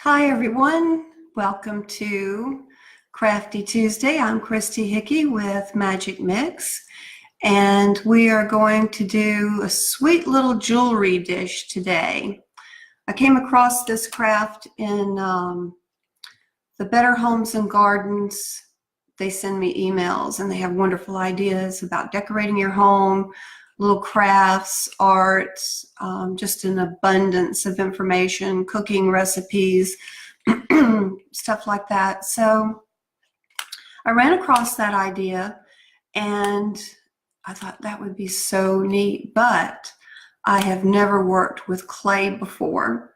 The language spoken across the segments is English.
Hi everyone, welcome to Crafty Tuesday. I'm Christy Hickey with MajicMixx, and we are going to do a sweet little jewelry dish today. I came across this craft in the Better Homes and Gardens. They send me emails and they have wonderful ideas about decorating your home, little crafts, arts, just an abundance of information, cooking recipes, stuff like that. So I ran across that idea and I thought that would be so neat, but I have never worked with clay before.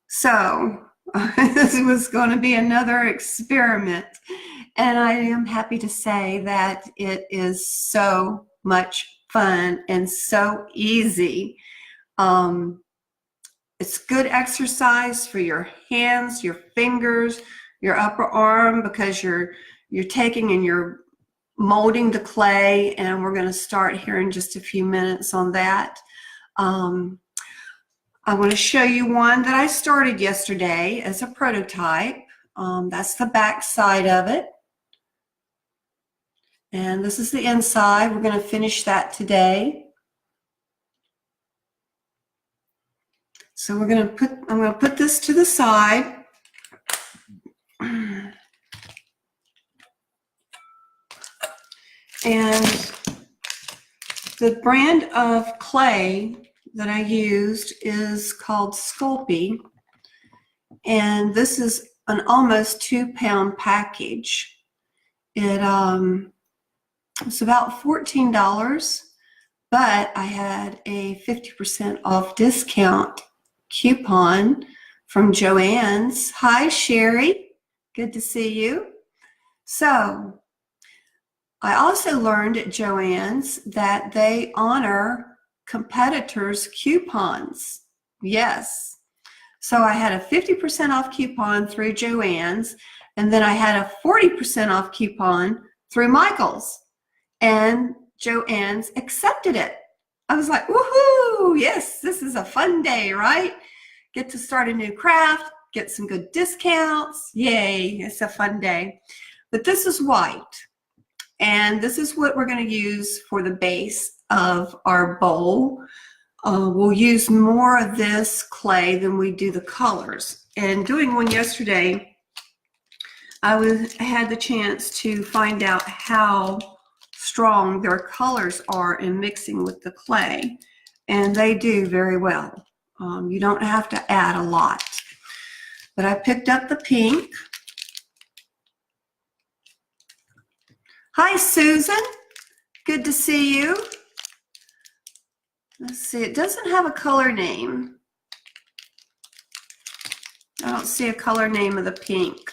So this was going to be another experiment, and I am happy to say that it is so much fun and so easy. It's good exercise for your hands, your fingers, your upper arm, because you're taking and you're molding the clay, and we're going to start here in just a few minutes on that. I want to show you one that I started yesterday as a prototype. That's the back side of it. And this is the inside. We're going to finish that today. So I'm going to put this to the side. And the brand of clay that I used is called Sculpey, and this is an almost 2-pound package. It's about $14, but I had a 50% off discount coupon from Joann's. Hi Sherry, good to see you. So I also learned at Joann's that they honor competitors' coupons. Yes. So I had a 50% off coupon through Joann's, and then I had a 40% off coupon through Michael's, and Joann's accepted it. I was like, woohoo, yes, this is a fun day, right? Get to start a new craft, get some good discounts. Yay, it's a fun day. But this is white, and this is what we're going to use for the base of our bowl. We'll use more of this clay than we do the colors. And doing one yesterday, I had the chance to find out how strong their colors are in mixing with the clay, and they do very well. You don't have to add a lot. But I picked up the pink. Hi Susan, good to see you. Let's see, it doesn't have a color name. I don't see a color name of the pink.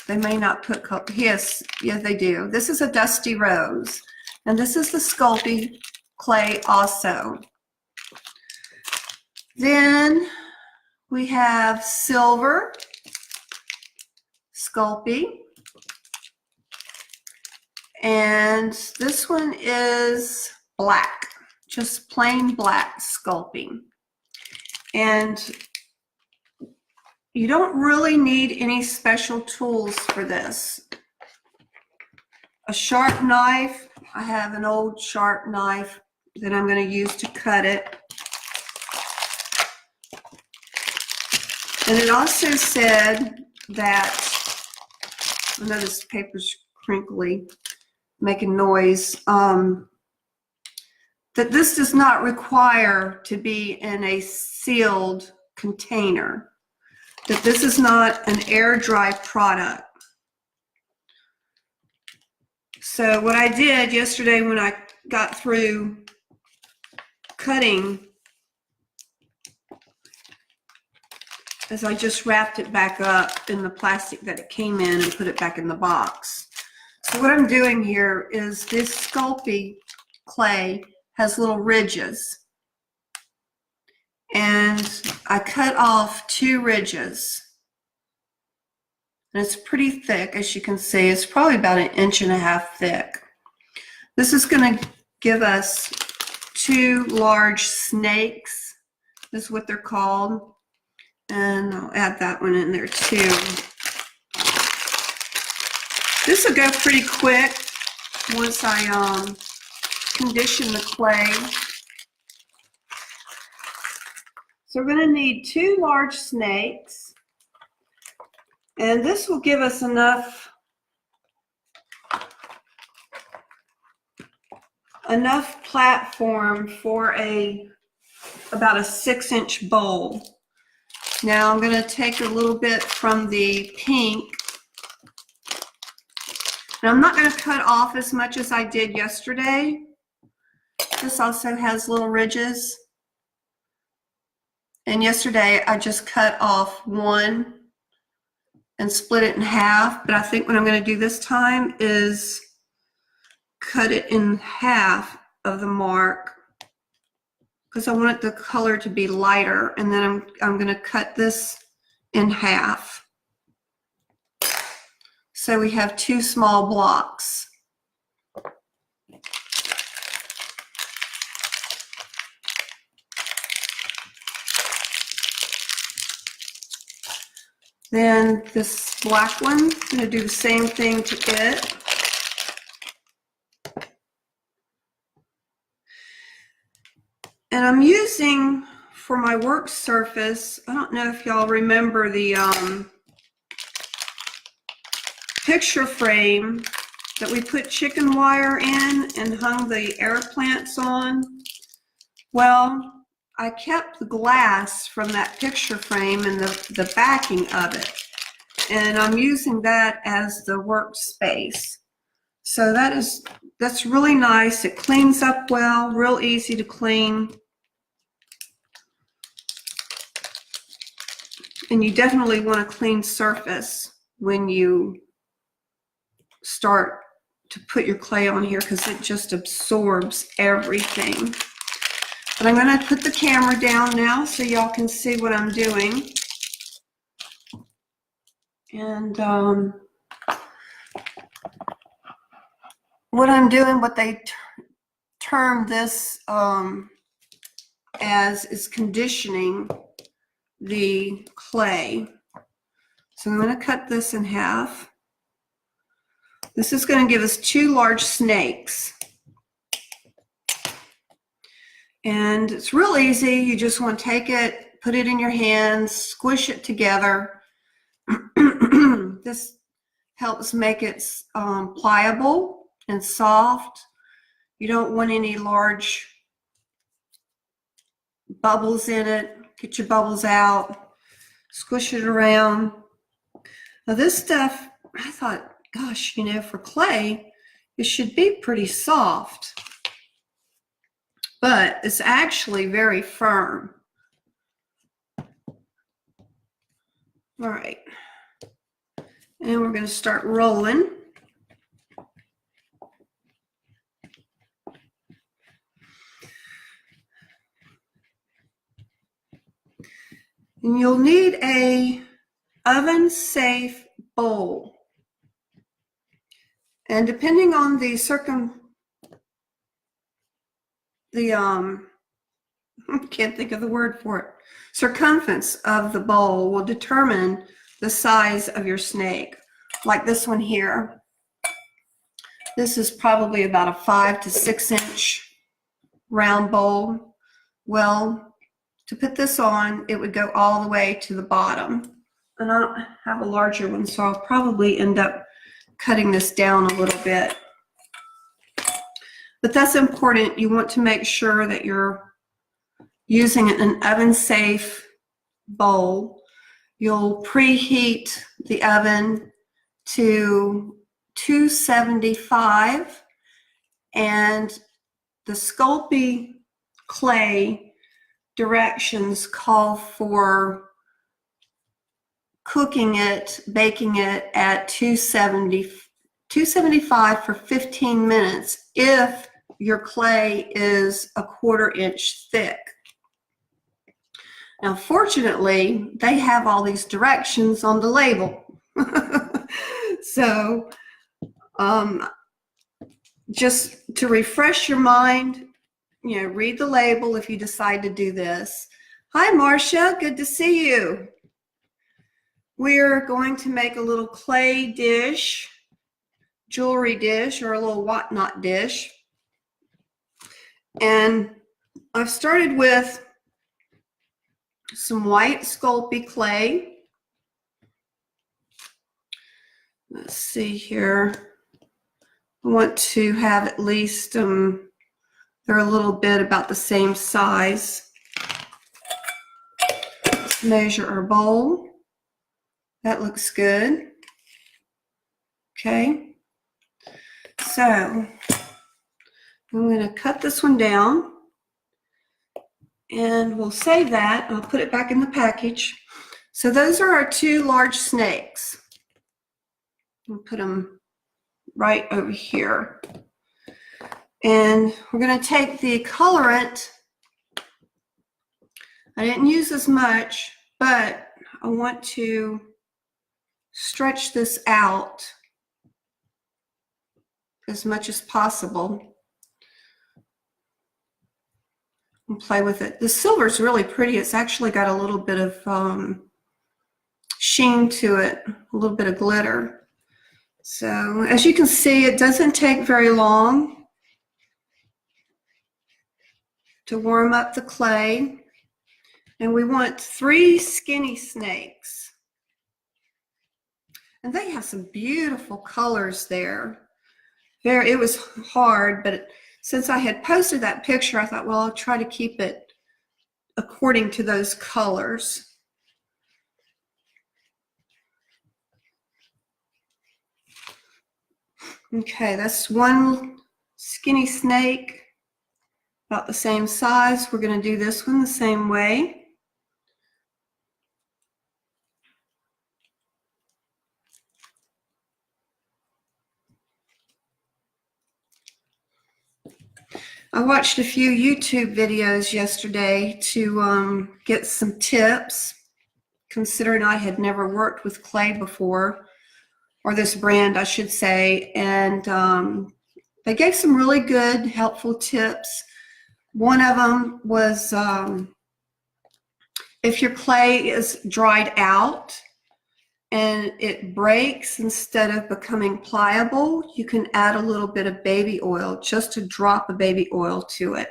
They may not put color. Yes, they do. This is a dusty rose, and this is the Sculpey clay also. Then we have silver Sculpey, and this one is black, just plain black Sculpey. And you don't really need any special tools for this. A sharp knife. I have an old sharp knife that I'm going to use to cut it. And it also said that, I know this paper's crinkly, making noise, that this does not require to be in a sealed container. That this is not an air dry product. So what I did yesterday when I got through cutting is I just wrapped it back up in the plastic that it came in and put it back in the box. So what I'm doing here is this Sculpey clay has little ridges, and I cut off 2 ridges, and it's pretty thick. As you can see, it's probably about 1.5 inches thick. This is going to give us 2 large snakes, is what they're called, And I'll add that one in there too. This will go pretty quick once I condition the clay. So we're going to need 2 large snakes, and this will give us enough platform for about a 6-inch bowl. Now I'm going to take a little bit from the pink, and I'm not going to cut off as much as I did yesterday. This also has little ridges, and yesterday I just cut off one and split it in half, but I think what I'm going to do this time is cut it in half of the mark, because I want the color to be lighter, and then I'm going to cut this in half. So we have 2 small blocks. Then this black one, I'm going to do the same thing to it. And I'm using, for my work surface, I don't know if y'all remember the picture frame that we put chicken wire in and hung the air plants on. Well, I kept the glass from that picture frame and the backing of it, and I'm using that as the workspace. So that's really nice. It cleans up well, real easy to clean. And you definitely want a clean surface when you start to put your clay on here, because it just absorbs everything. But I'm going to put the camera down now so y'all can see what I'm doing. And what I'm doing, what they term this as, is conditioning the clay. So I'm going to cut this in half. This is going to give us 2 large snakes. And it's real easy. You just want to take it, put it in your hands, squish it together. This helps make it pliable and soft. You don't want any large bubbles in it. Get your bubbles out, squish it around. Now this stuff, I thought, gosh, you know, for clay, it should be pretty soft. But it's actually very firm. All right. And we're going to start rolling. And you'll need a oven-safe bowl. And depending on the I can't think of the word for it, circumference of the bowl will determine the size of your snake. Like this one here. This is probably about a 5 to 6 inch round bowl. Well, to put this on, it would go all the way to the bottom. And I don't have a larger one, so I'll probably end up cutting this down a little bit. But that's important. You want to make sure that you're using an oven-safe bowl. You'll preheat the oven to 275, and the Sculpey clay directions call for cooking it, baking it at 275 for 15 minutes if your clay is a 1/4 inch thick. Now, fortunately, they have all these directions on the label. So, just to refresh your mind, you know, read the label if you decide to do this. Hi, Marcia. Good to see you. we're going to make a little clay dish, jewelry dish, or a little whatnot dish. And I've started with some white sculpey clay. Let's see here. I want to have at least, they're a little bit about the same size. Let's measure our bowl. That looks good. Okay. So I'm going to cut this one down. And we'll save that. I'll put it back in the package. So those are our 2 large snakes. We'll put them right over here. And we're going to take the colorant. I didn't use as much, but I want to stretch this out as much as possible and play with it. The silver is really pretty. It's actually got a little bit of sheen to it, a little bit of glitter. So as you can see, it doesn't take very long to warm up the clay. And we want 3 skinny snakes. And they have some beautiful colors there. It was hard, but since I had posted that picture, I thought, well, I'll try to keep it according to those colors. Okay, that's 1 skinny snake, about the same size. We're going to do this one the same way. I watched a few YouTube videos yesterday to get some tips, considering I had never worked with clay before, or this brand, I should say, and they gave some really good, helpful tips. One of them was if your clay is dried out and it breaks instead of becoming pliable, you can add a little bit of baby oil, just a drop of baby oil to it.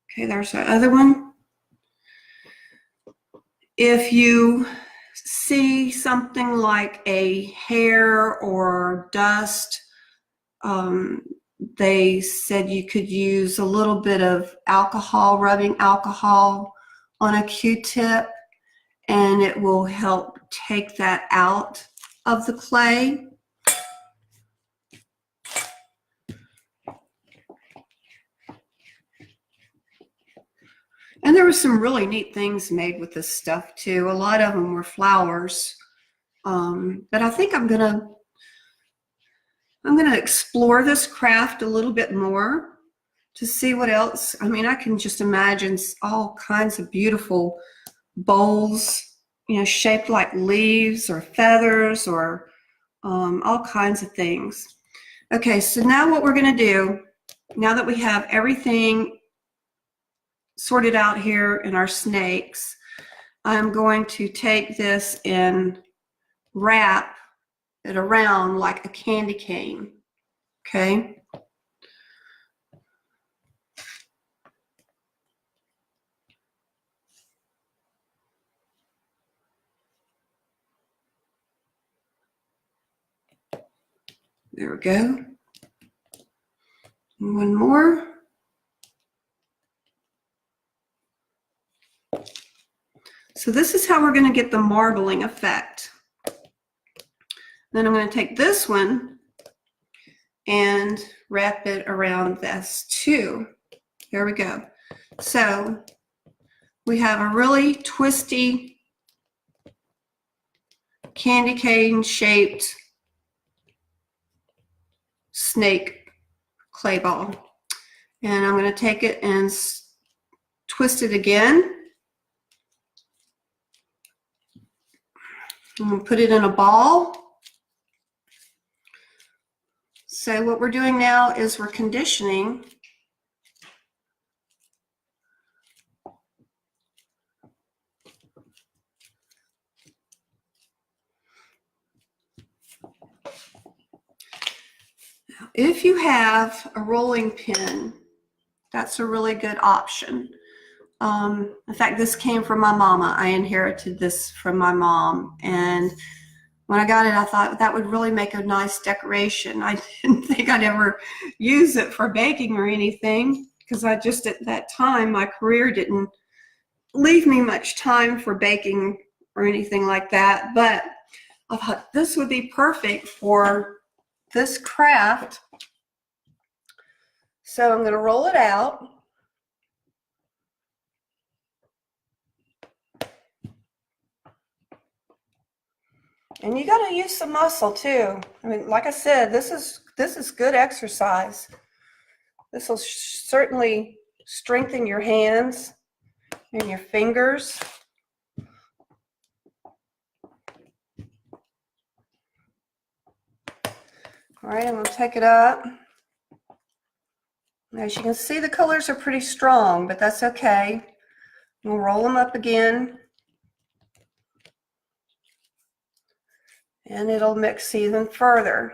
Okay, there's our other one. If you see something like a hair or dust, they said you could use a little bit of alcohol, rubbing alcohol on a Q-tip, and it will help take that out of the clay. And there were some really neat things made with this stuff too. A lot of them were flowers. But I think I'm gonna explore this craft a little bit more to see what else. I mean, I can just imagine all kinds of beautiful bowls, you know, shaped like leaves or feathers or all kinds of things. Okay, so now what we're going to do, now that we have everything sorted out here in our snakes, I'm going to take this and wrap it around like a candy cane. Okay. There we go. One more. So this is how we're going to get the marbling effect. Then I'm going to take this one and wrap it around this too. There we go. So we have a really twisty candy cane shaped snake clay ball. And I'm going to take it and twist it again. I'm going to put it in a ball. So what we're doing now is we're conditioning if you have a rolling pin, that's a really good option. In fact, this came from my mama. I inherited this from my mom, and when I got it, I thought that would really make a nice decoration. I didn't think I'd ever use it for baking or anything, because I just, at that time, my career didn't leave me much time for baking or anything like that. But I thought this would be perfect for this craft. So I'm going to roll it out. And you got to use some muscle too. I mean, like I said, this is good exercise. This will certainly strengthen your hands and your fingers. All right, I'm going to take it up. As you can see, the colors are pretty strong, but that's okay. We'll roll them up again, and it'll mix even further.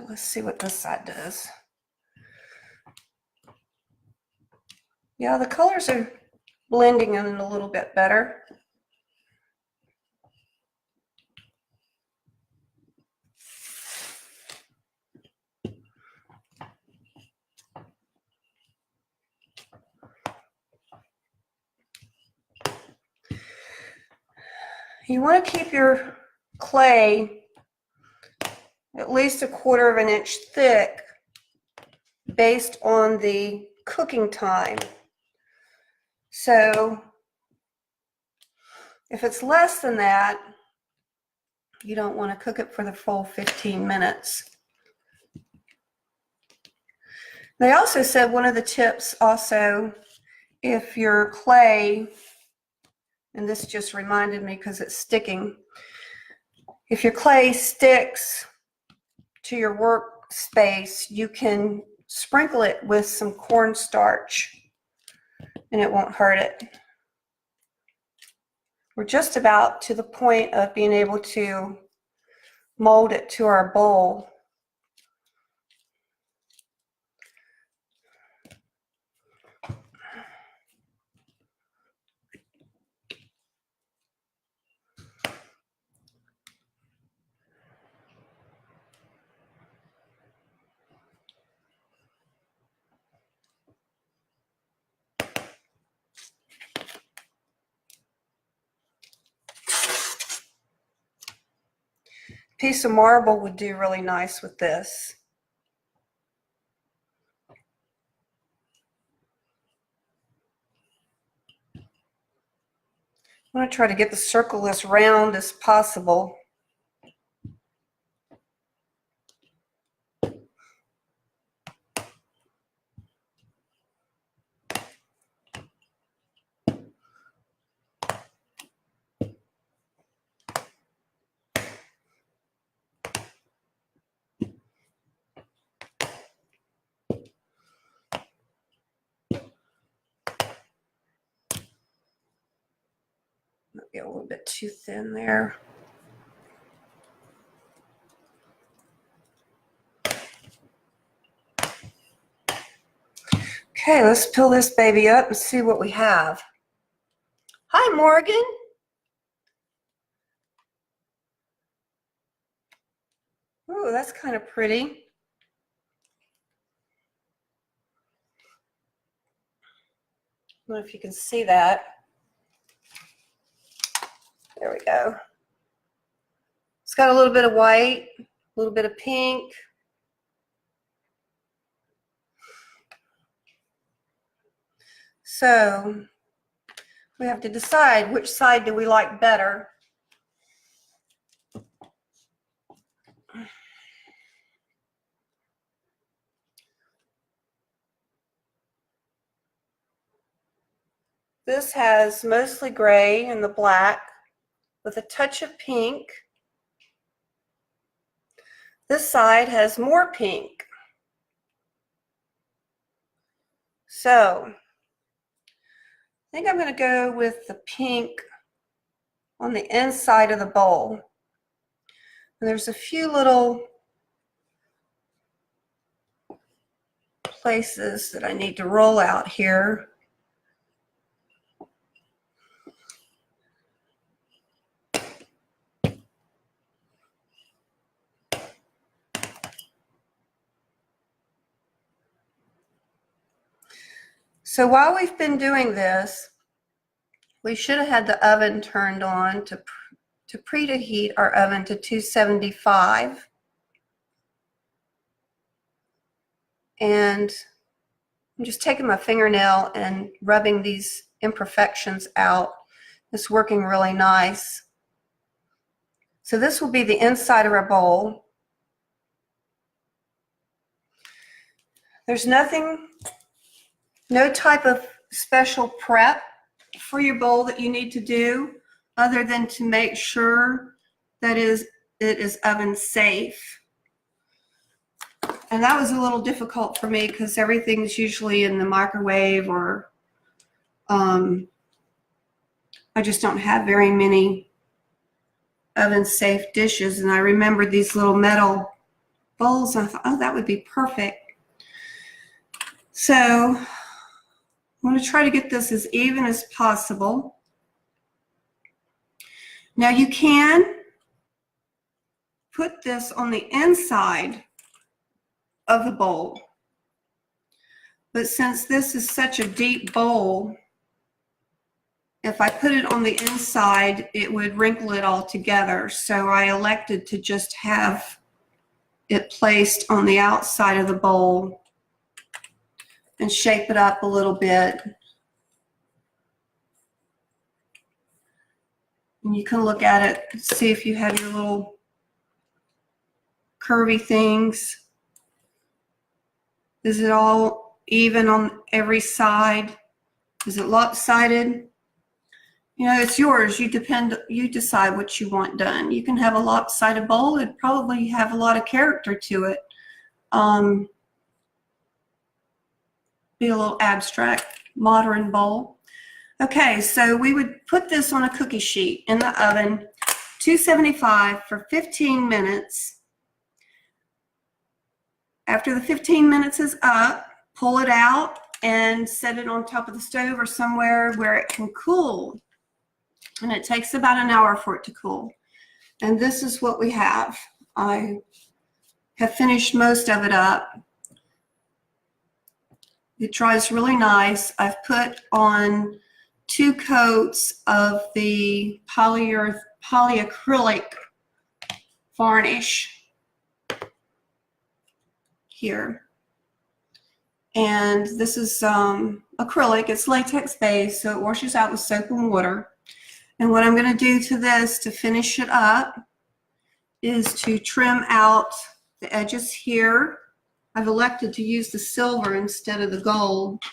Let's see what this side does. Yeah, the colors are blending in a little bit better. You want to keep your clay at least 1/4 inch thick based on the cooking time. So if it's less than that, you don't want to cook it for the full 15 minutes. They also said one of the tips also, if your clay, and this just reminded me because it's sticking, if your clay sticks to your workspace, you can sprinkle it with some cornstarch and it won't hurt it. We're just about to the point of being able to mold it to our bowl. Piece of marble would do really nice with this. I want to try to get the circle as round as possible. Might be a little bit too thin there. Okay, let's peel this baby up and see what we have. Hi, Morgan. Ooh, that's kind of pretty. I don't know if you can see that. There we go. It's got a little bit of white, a little bit of pink. So we have to decide which side do we like better. This has mostly gray and the black with a touch of pink. This side has more pink. So I think I'm going to go with the pink on the inside of the bowl. And there's a few little places that I need to roll out here. So while we've been doing this, we should have had the oven turned on to preheat our oven to 275. And I'm just taking my fingernail and rubbing these imperfections out. It's working really nice. So this will be the inside of our bowl. There's nothing, no type of special prep for your bowl that you need to do other than to make sure that it is oven safe. And that was a little difficult for me because everything's usually in the microwave, or I just don't have very many oven safe dishes. And I remembered these little metal bowls, and I thought, oh, that would be perfect. So I'm going to try to get this as even as possible. Now you can put this on the inside of the bowl, but since this is such a deep bowl, if I put it on the inside, it would wrinkle it all together. So I elected to just have it placed on the outside of the bowl and shape it up a little bit. And you can look at it and see if you have your little curvy things. Is it all even on every side? Is it lopsided? You know, it's yours. You decide what you want done. You can have a lopsided bowl. It'd probably have a lot of character to it. Be a little abstract, modern bowl. Okay, so we would put this on a cookie sheet in the oven, 275 for 15 minutes. After the 15 minutes is up, pull it out and set it on top of the stove or somewhere where it can cool. And it takes about an hour for it to cool. And this is what we have. I have finished most of it up. It dries really nice. I've put on 2 coats of the polyacrylic varnish here. And this is acrylic. It's latex based, so it washes out with soap and water. And what I'm going to do to this to finish it up is to trim out the edges here. I've elected to use the silver instead of the gold.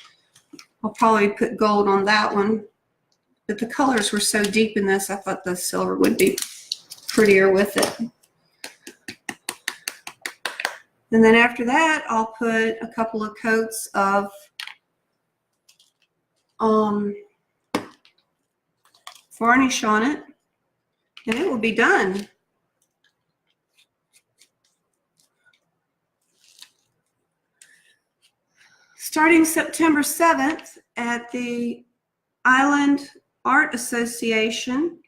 I'll probably put gold on that one, but the colors were so deep in this, I thought the silver would be prettier with it. And then after that, I'll put a couple of coats of varnish on it, and it will be done. Starting September 7th at the Island Art Association,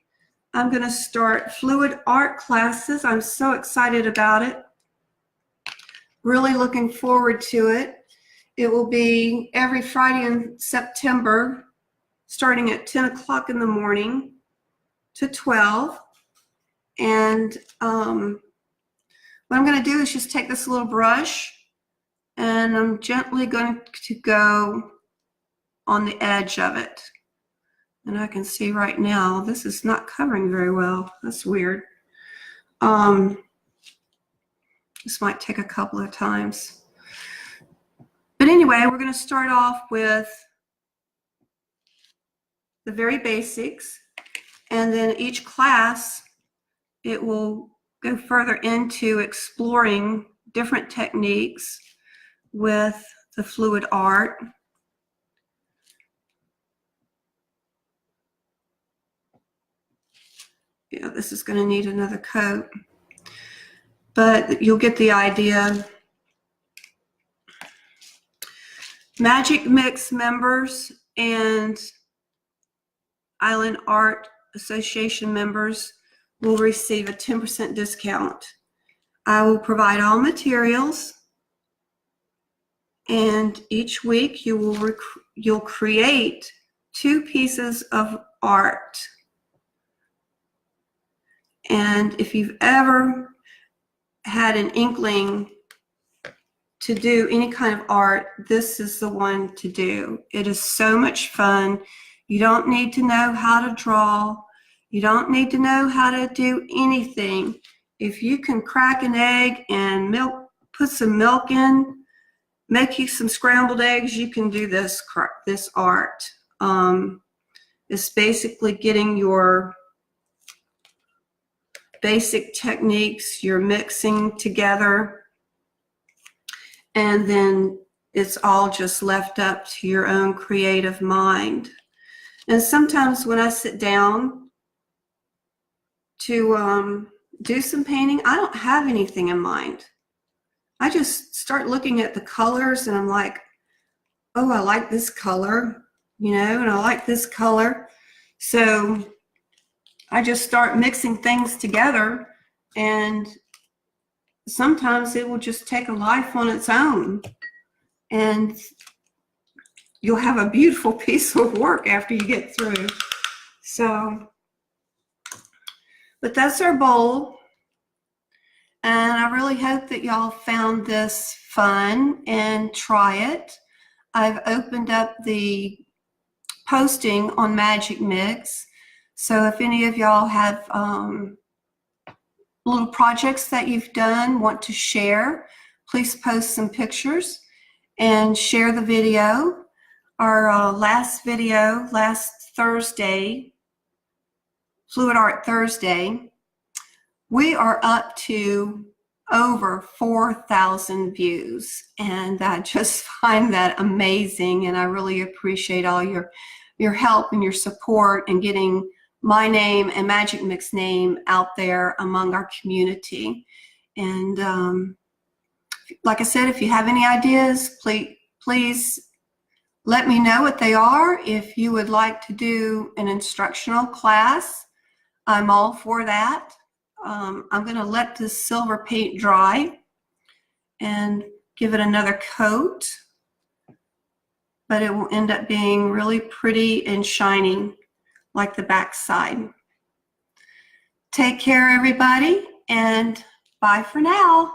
I'm going to start fluid art classes. I'm so excited about it. Really looking forward to it. It will be every Friday in September, starting at 10 o'clock in the morning to 12. And what I'm going to do is just take this little brush, and I'm gently going to go on the edge of it. And I can see right now, this is not covering very well. That's weird. This might take a couple of times. But anyway, we're going to start off with the very basics. And then each class, it will go further into exploring different techniques with the fluid art. Yeah, this is going to need another coat, but you'll get the idea. MajicMixx members and Island Art Association members will receive a 10% discount. I will provide all materials, and each week you'll create 2 pieces of art. And if you've ever had an inkling to do any kind of art, this is the one to do. It is so much fun. You don't need to know how to draw. You don't need to know how to do anything. If you can crack an egg and put some milk in, make you some scrambled eggs, you can do this art. It's basically getting your basic techniques, your mixing together, and then it's all just left up to your own creative mind. And sometimes when I sit down to do some painting, I don't have anything in mind. I just start looking at the colors and I'm like, oh, I like this color, you know, and I like this color. So I just start mixing things together, and sometimes it will just take a life on its own, and you'll have a beautiful piece of work after you get through. So, but that's our bowl, and I really hope that y'all found this fun and try it. I've opened up the posting on MajicMixx, so if any of y'all have little projects that you've done, want to share, please post some pictures and share the video. Our last video, last Thursday, Fluid Art Thursday, we are up to over 4,000 views, and I just find that amazing, and I really appreciate all your help and your support in getting my name and MajicMixx name out there among our community. And like I said, if you have any ideas, please let me know what they are. If you would like to do an instructional class, I'm all for that. I'm going to let this silver paint dry and give it another coat, but it will end up being really pretty and shiny like the back side. Take care, everybody, and bye for now.